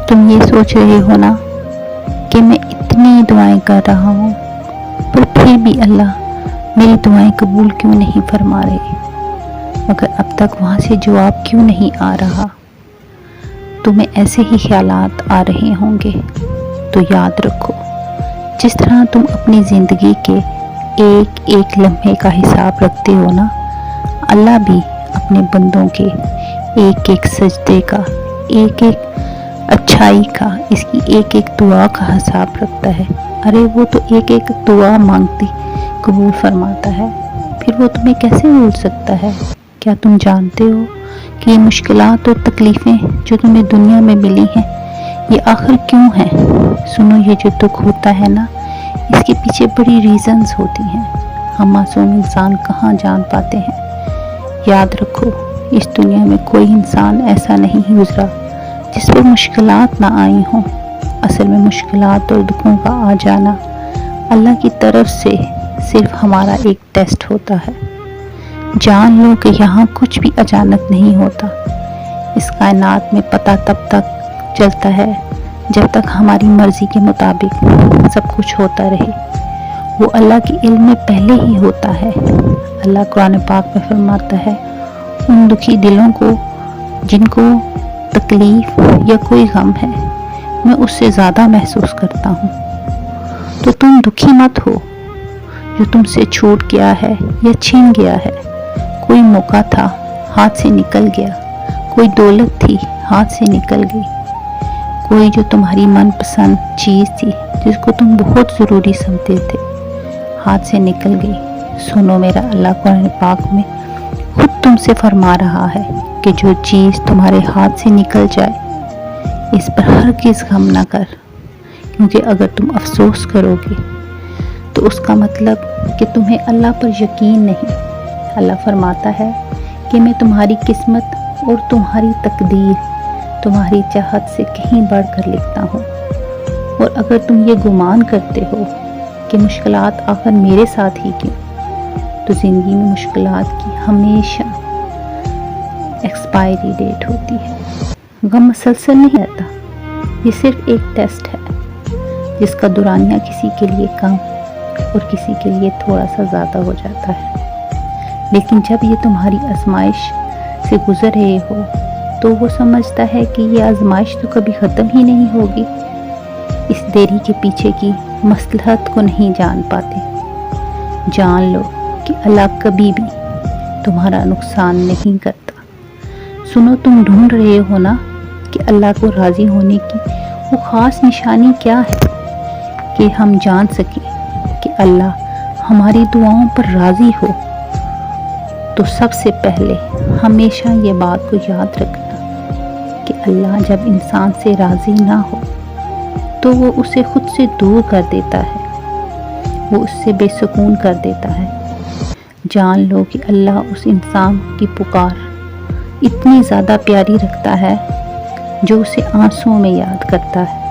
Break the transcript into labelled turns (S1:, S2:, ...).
S1: تم یہ سوچ رہے ہو نا کہ میں اتنی دعائیں کر رہا ہوں پر پھر بھی اللہ میری دعائیں قبول کیوں نہیں فرما رہے، مگر اب تک وہاں سے جواب کیوں نہیں آ رہا۔ تمہیں ایسے ہی خیالات آ رہے ہوں گے تو یاد رکھو، جس طرح تم اپنی زندگی کے ایک ایک لمحے کا حساب رکھتے ہو نا، اللہ بھی اپنے بندوں کے ایک ایک سجدے کا، ایک ایک اچھائی کا، اس کی ایک ایک دعا کا حساب رکھتا ہے۔ ارے وہ تو ایک ایک دعا مانگتی قبول فرماتا ہے، پھر وہ تمہیں کیسے بھول سکتا ہے؟ کیا تم جانتے ہو کہ یہ مشکلات اور تکلیفیں جو تمہیں دنیا میں ملی ہیں یہ آخر کیوں ہیں؟ سنو، یہ جو دکھ ہوتا ہے نا، اس کے پیچھے بڑی ریزنز ہوتی ہیں، ہم معصوم انسان کہاں جان پاتے ہیں۔ یاد رکھو، اس دنیا میں کوئی انسان ایسا نہیں گزرا جس پر مشکلات نہ آئی ہوں۔ اصل میں مشکلات اور دکھوں کا آ جانا اللہ کی طرف سے صرف ہمارا ایک ٹیسٹ ہوتا ہے۔ جان لو کہ یہاں کچھ بھی اچانک نہیں ہوتا، اس کائنات میں پتہ تب تک چلتا ہے جب تک ہماری مرضی کے مطابق سب کچھ ہوتا رہے، وہ اللہ کے علم میں پہلے ہی ہوتا ہے۔ اللہ قرآن پاک میں فرماتا ہے، ان دکھی دلوں کو جن کو تکلیف یا کوئی غم ہے میں اس سے زیادہ محسوس کرتا ہوں۔ تو تم دکھی مت ہو جو تم سے چھوٹ گیا ہے یا چھین گیا ہے۔ کوئی موقع تھا، ہاتھ سے نکل گیا، کوئی دولت تھی، ہاتھ سے نکل گئی، کوئی جو تمہاری من پسند چیز تھی جس کو تم بہت ضروری سمجھتے تھے، ہاتھ سے نکل گئی۔ سنو، میرا اللہ قرآن پاک میں خود تم سے فرما رہا ہے کہ جو چیز تمہارے ہاتھ سے نکل جائے اس پر ہرگز غم نہ کر، کیونکہ اگر تم افسوس کرو گے تو اس کا مطلب کہ تمہیں اللہ پر یقین نہیں۔ اللہ فرماتا ہے کہ میں تمہاری قسمت اور تمہاری تقدیر تمہاری چاہت سے کہیں بڑھ کر لکھتا ہوں، اور اگر تم یہ گمان کرتے ہو کہ مشکلات آخر میرے ساتھ ہی کیوں، تو زندگی میں مشکلات کی ہمیشہ ایکسپائری ڈیٹ ہوتی ہے۔ غم مسلسل نہیں رہتا، یہ صرف ایک ٹیسٹ ہے جس کا دورانیہ کسی کے لیے کم اور کسی کے لیے تھوڑا سا زیادہ ہو جاتا ہے، لیکن جب یہ تمہاری آزمائش سے گزر رہے ہو تو وہ سمجھتا ہے کہ یہ آزمائش تو کبھی ختم ہی نہیں ہوگی۔ اس دیری کے پیچھے کی مصلحت کو نہیں جان پاتے۔ جان لو کہ اللہ کبھی بھی تمہارا نقصان نہیں کرتا۔ سنو، تم ڈھونڈ رہے ہو نا کہ اللہ کو راضی ہونے کی وہ خاص نشانی کیا ہے کہ ہم جان سکیں کہ اللہ ہماری دعاؤں پر راضی ہو، تو سب سے پہلے ہمیشہ یہ بات کو یاد رکھنا کہ اللہ جب انسان سے راضی نہ ہو تو وہ اسے خود سے دور کر دیتا ہے، وہ اس سے بے سکون کر دیتا ہے۔ جان لو کہ اللہ اس انسان کی پکار اتنی زیادہ پیاری رکھتا ہے جو اسے آنسوں میں یاد کرتا ہے۔